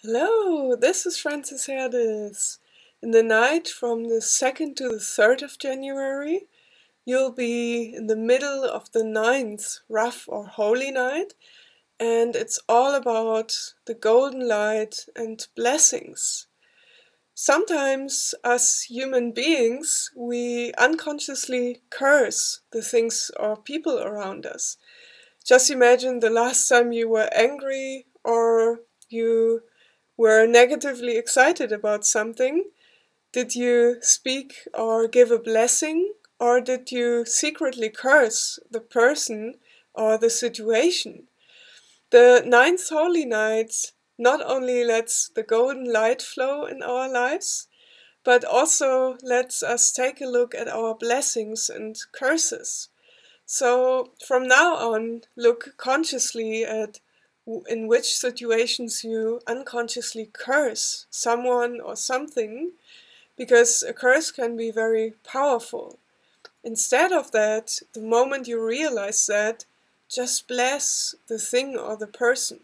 Hello, this is Francis Herdes. In the night from the 2nd to the 3rd of January, you'll be in the middle of the ninth rough or holy night, and it's all about the golden light and blessings. Sometimes, as human beings, we unconsciously curse the things or people around us. Just imagine the last time you were angry or you were negatively excited about something. Did you speak or give a blessing, or did you secretly curse the person or the situation? The ninth holy night not only lets the golden light flow in our lives, but also lets us take a look at our blessings and curses. So from now on, look consciously at in which situations you unconsciously curse someone or something, because a curse can be very powerful. Instead of that, the moment you realize that, just bless the thing or the person.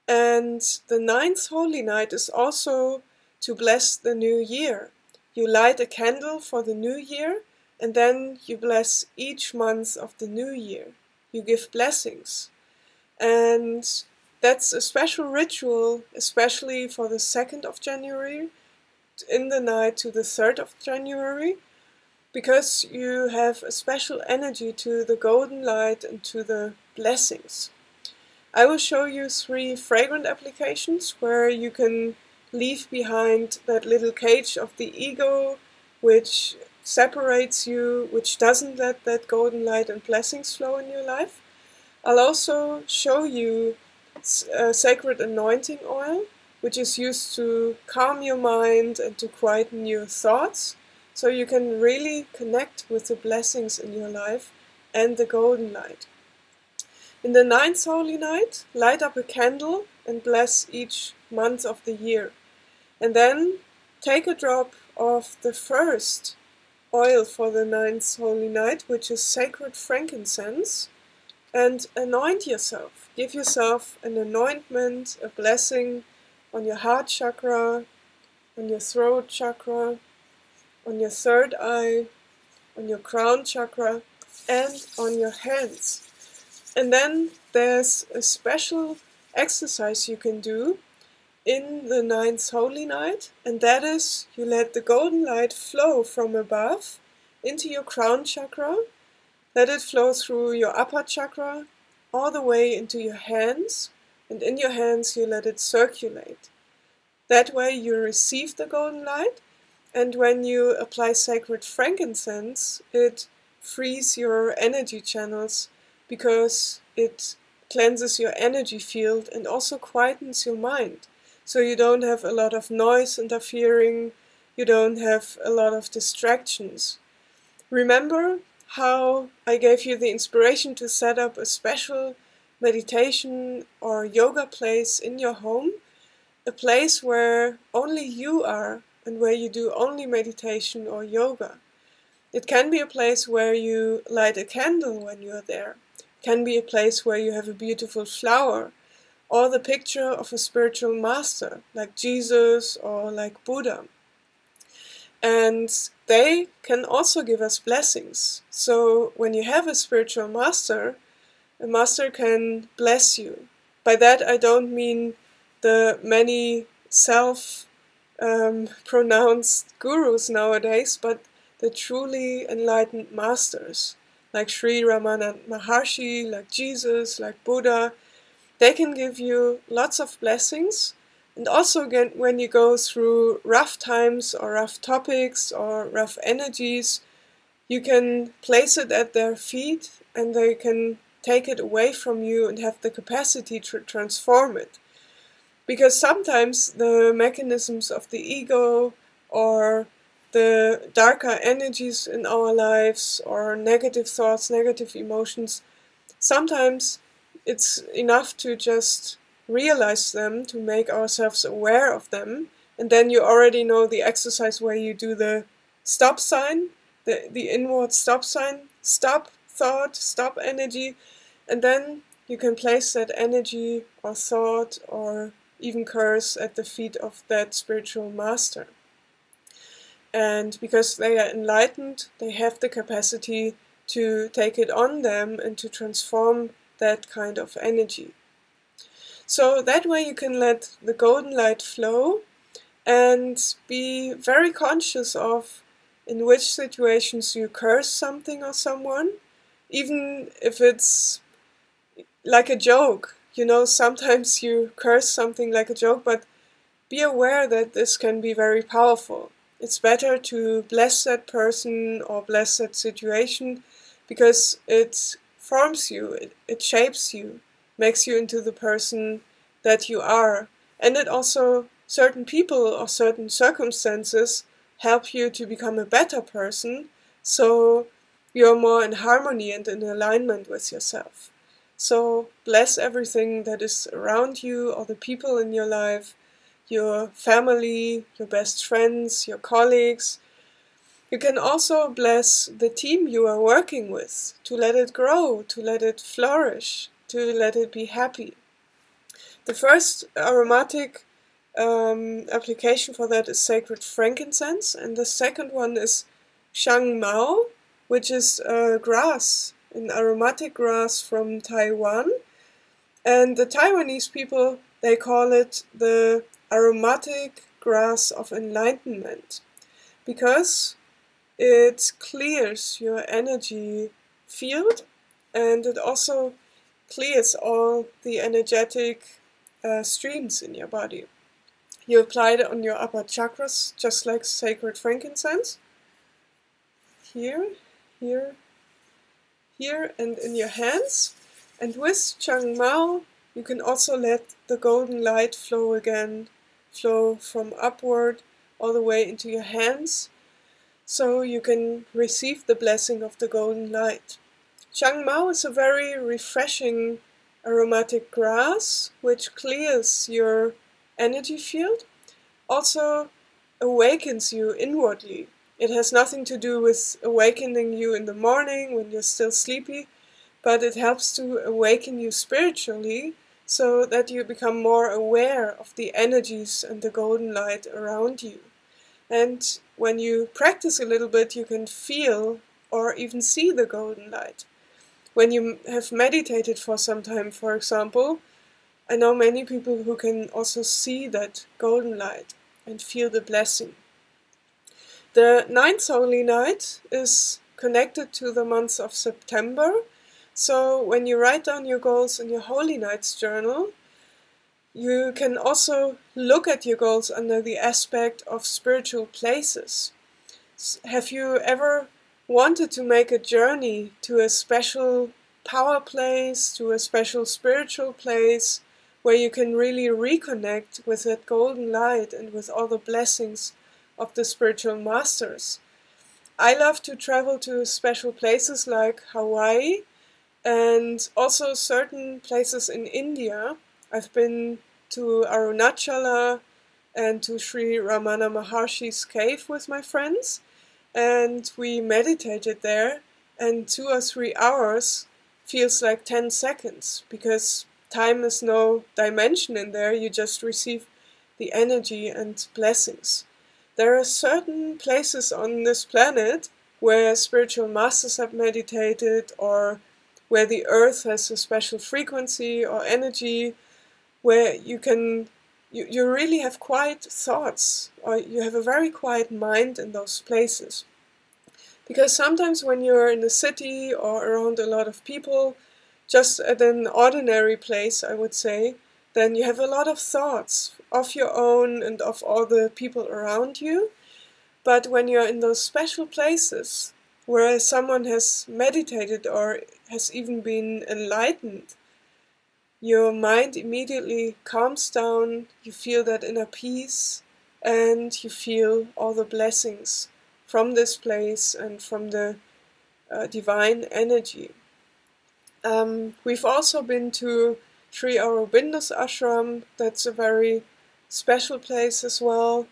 And the ninth holy night is also to bless the new year. You light a candle for the new year, and then you bless each month of the new year. You give blessings. And that's a special ritual, especially for the 2nd of January, in the night to the 3rd of January, because you have a special energy to the golden light and to the blessings. I will show you 3 fragrant applications where you can leave behind that little cage of the ego, which separates you, which doesn't let that golden light and blessings flow in your life. I'll also show you sacred anointing oil, which is used to calm your mind and to quieten your thoughts, so you can really connect with the blessings in your life and the golden light. In the ninth holy night, light up a candle and bless each month of the year. And then take a drop of the first oil for the ninth holy night, which is sacred frankincense, and anoint yourself. Give yourself an anointment, a blessing on your heart chakra, on your throat chakra, on your third eye, on your crown chakra, and on your hands. And then there's a special exercise you can do in the ninth holy night, and that is you let the golden light flow from above into your crown chakra. Let it flow through your upper chakra all the way into your hands, and in your hands you let it circulate. That way you receive the golden light, and when you apply sacred frankincense, it frees your energy channels because it cleanses your energy field and also quietens your mind. So you don't have a lot of noise interfering, you don't have a lot of distractions. Remember how I gave you the inspiration to set up a special meditation or yoga place in your home, a place where only you are and where you do only meditation or yoga. It can be a place where you light a candle when you are there. It can be a place where you have a beautiful flower or the picture of a spiritual master like Jesus or like Buddha. And they can also give us blessings. So when you have a spiritual master, a master can bless you. By that I don't mean the many self-pronounced gurus nowadays, but the truly enlightened masters, like Sri Ramana Maharshi, like Jesus, like Buddha. They can give you lots of blessings. And also again, when you go through rough times or rough topics or rough energies, you can place it at their feet and they can take it away from you and have the capacity to transform it. Because sometimes the mechanisms of the ego or the darker energies in our lives or negative thoughts, negative emotions, sometimes it's enough to just realize them, to make ourselves aware of them, and then you already know the exercise where you do the stop sign, the inward stop sign, stop thought, stop energy, and then you can place that energy or thought or even curse at the feet of that spiritual master. And because they are enlightened, they have the capacity to take it on them and to transform that kind of energy. So that way you can let the golden light flow and be very conscious of in which situations you curse something or someone, even if it's like a joke. You know, sometimes you curse something like a joke, but be aware that this can be very powerful. It's better to bless that person or bless that situation because it forms you, it shapes you, makes you into the person that you are. And it also, certain people or certain circumstances help you to become a better person, so you're more in harmony and in alignment with yourself. So bless everything that is around you, all the people in your life, your family, your best friends, your colleagues. You can also bless the team you are working with, to let it grow, to let it flourish, to let it be happy. The first aromatic application for that is sacred frankincense, and the second one is Shang Mao, which is a grass, an aromatic grass from Taiwan. And the Taiwanese people, they call it the aromatic grass of enlightenment, because it clears your energy field and it also clears all the energetic streams in your body. You apply it on your upper chakras, just like sacred frankincense. Here, here, here, and in your hands. And with Chang Mao, you can also let the golden light flow again, flow from upward all the way into your hands, so you can receive the blessing of the golden light. Chang Mao is a very refreshing aromatic grass which clears your energy field, also awakens you inwardly. It has nothing to do with awakening you in the morning when you're still sleepy, but it helps to awaken you spiritually so that you become more aware of the energies and the golden light around you. And when you practice a little bit, you can feel or even see the golden light. When you have meditated for some time, for example, I know many people who can also see that golden light and feel the blessing. The 9th Holy Night is connected to the month of September, so when you write down your goals in your Holy Nights journal, you can also look at your goals under the aspect of spiritual places. Have you ever wanted to make a journey to a special power place, to a special spiritual place, where you can really reconnect with that golden light and with all the blessings of the spiritual masters? I love to travel to special places like Hawaii and also certain places in India. I've been to Arunachala and to Sri Ramana Maharshi's cave with my friends, and we meditated there, and 2 or 3 hours feels like 10 seconds, because time is no dimension in there, you just receive the energy and blessings. There are certain places on this planet where spiritual masters have meditated, or where the earth has a special frequency or energy, where you really have quiet thoughts, or you have a very quiet mind in those places. Because sometimes when you're in a city or around a lot of people, just at an ordinary place, I would say, then you have a lot of thoughts of your own and of all the people around you. But when you're in those special places, where someone has meditated or has even been enlightened, your mind immediately calms down, you feel that inner peace, and you feel all the blessings from this place and from the divine energy. We've also been to Sri Aurobindo's ashram. That's a very special place as well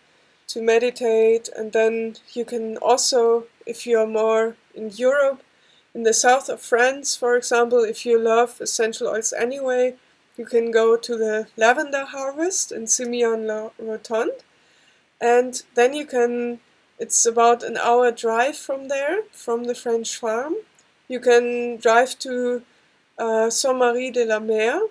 to meditate. And then you can also, if you're more in Europe, in the south of France, for example, if you love essential oils anyway, you can go to the lavender harvest in Simeon-la-Rotonde, and then you can, it's about an hour drive from there, from the French farm. You can drive to Saint-Marie-de-la-Mer.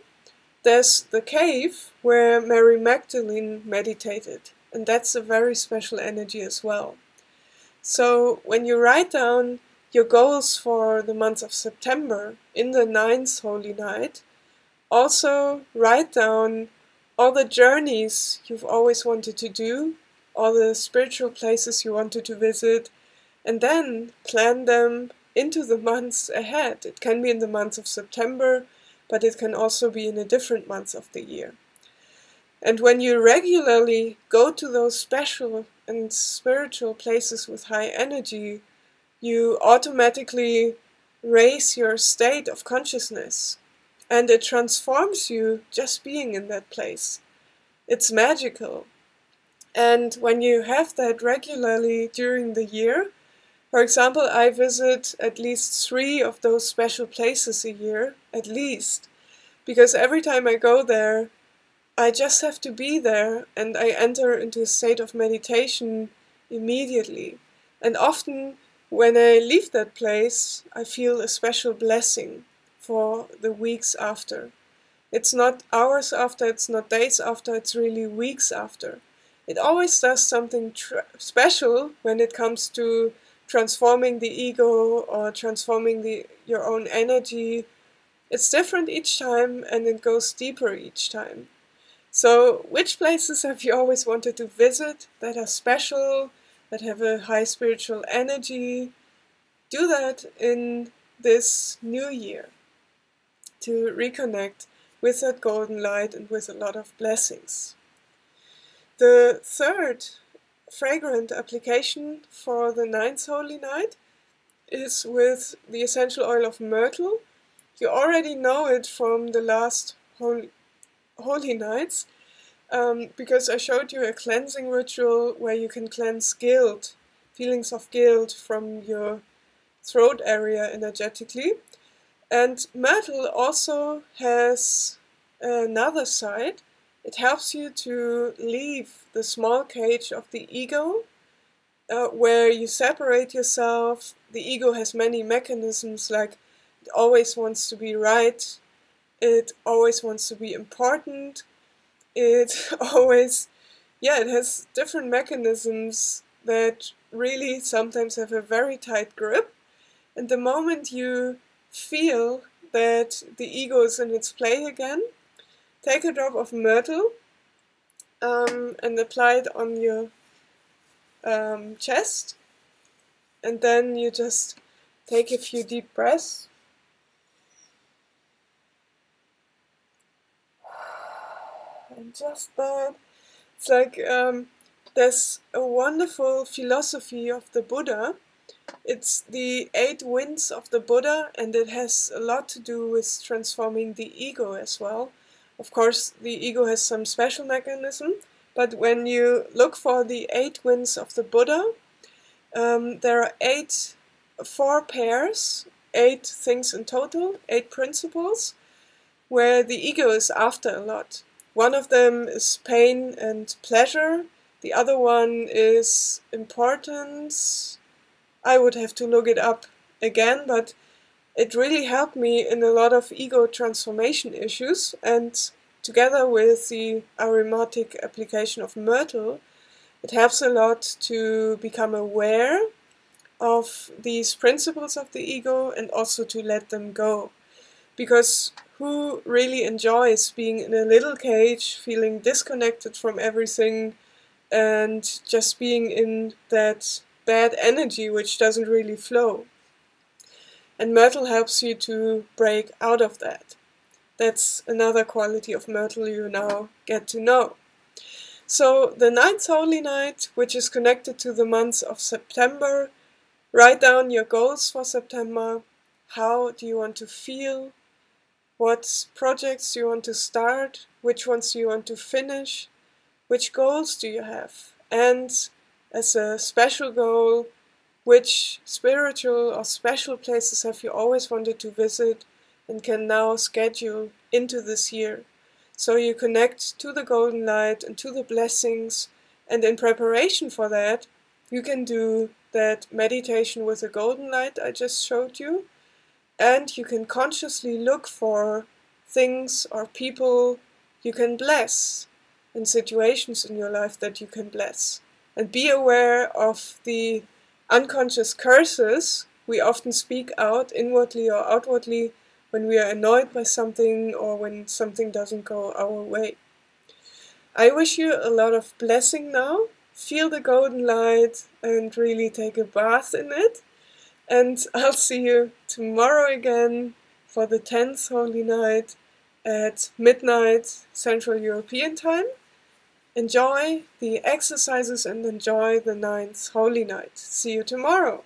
There's the cave where Mary Magdalene meditated, and that's a very special energy as well. So when you write down your goals for the month of September in the 9th Holy Night, also write down all the journeys you've always wanted to do, all the spiritual places you wanted to visit, and then plan them into the months ahead. It can be in the month of September, but it can also be in a different month of the year. And when you regularly go to those special and spiritual places with high energy, you automatically raise your state of consciousness, and it transforms you just being in that place. It's magical. And when you have that regularly during the year, for example, I visit at least 3 of those special places a year, at least, because every time I go there, I just have to be there, and I enter into a state of meditation immediately. And often, when I leave that place, I feel a special blessing for the weeks after. It's not hours after, it's not days after, it's really weeks after. It always does something special when it comes to transforming the ego or transforming your own energy. It's different each time, and it goes deeper each time. So, which places have you always wanted to visit that are special, that have a high spiritual energy? Do that in this new year to reconnect with that golden light and with a lot of blessings. The third fragrant application for the 9th Holy Night is with the essential oil of myrtle. You already know it from the last Holy Nights, because I showed you a cleansing ritual where you can cleanse guilt, feelings of guilt from your throat area energetically. And myrtle also has another side. It helps you to leave the small cage of the ego, where you separate yourself. The ego has many mechanisms, like it always wants to be right, it always wants to be important, it has different mechanisms that really sometimes have a very tight grip. And the moment you feel that the ego is in its play again, take a drop of myrtle and apply it on your chest, and then you just take a few deep breaths. And just that, it's like there's a wonderful philosophy of the Buddha. It's the 8 winds of the Buddha, and it has a lot to do with transforming the ego as well. Of course, the ego has some special mechanism, but when you look for the 8 winds of the Buddha, there are 4 pairs, 8 things in total, 8 principles, where the ego is after a lot. One of them is pain and pleasure, the other one is importance. I would have to look it up again, but it really helped me in a lot of ego transformation issues, and together with the aromatic application of myrtle, it helps a lot to become aware of these principles of the ego and also to let them go. Because who really enjoys being in a little cage, feeling disconnected from everything, and just being in that bad energy which doesn't really flow? And myrtle helps you to break out of that. That's another quality of myrtle you now get to know. So the 9th Holy Night, which is connected to the month of September, write down your goals for September. How do you want to feel? What projects do you want to start? Which ones do you want to finish? Which goals do you have? And as a special goal, which spiritual or special places have you always wanted to visit and can now schedule into this year? So you connect to the golden light and to the blessings, and in preparation for that, you can do that meditation with the golden light I just showed you, and you can consciously look for things or people you can bless, and situations in your life that you can bless. And be aware of the unconscious curses we often speak out inwardly or outwardly when we are annoyed by something or when something doesn't go our way. I wish you a lot of blessing now. Feel the golden light and really take a bath in it. And I'll see you tomorrow again for the 10th Holy Night at midnight Central European Time. Enjoy the exercises and enjoy the 9th Holy Night. See you tomorrow.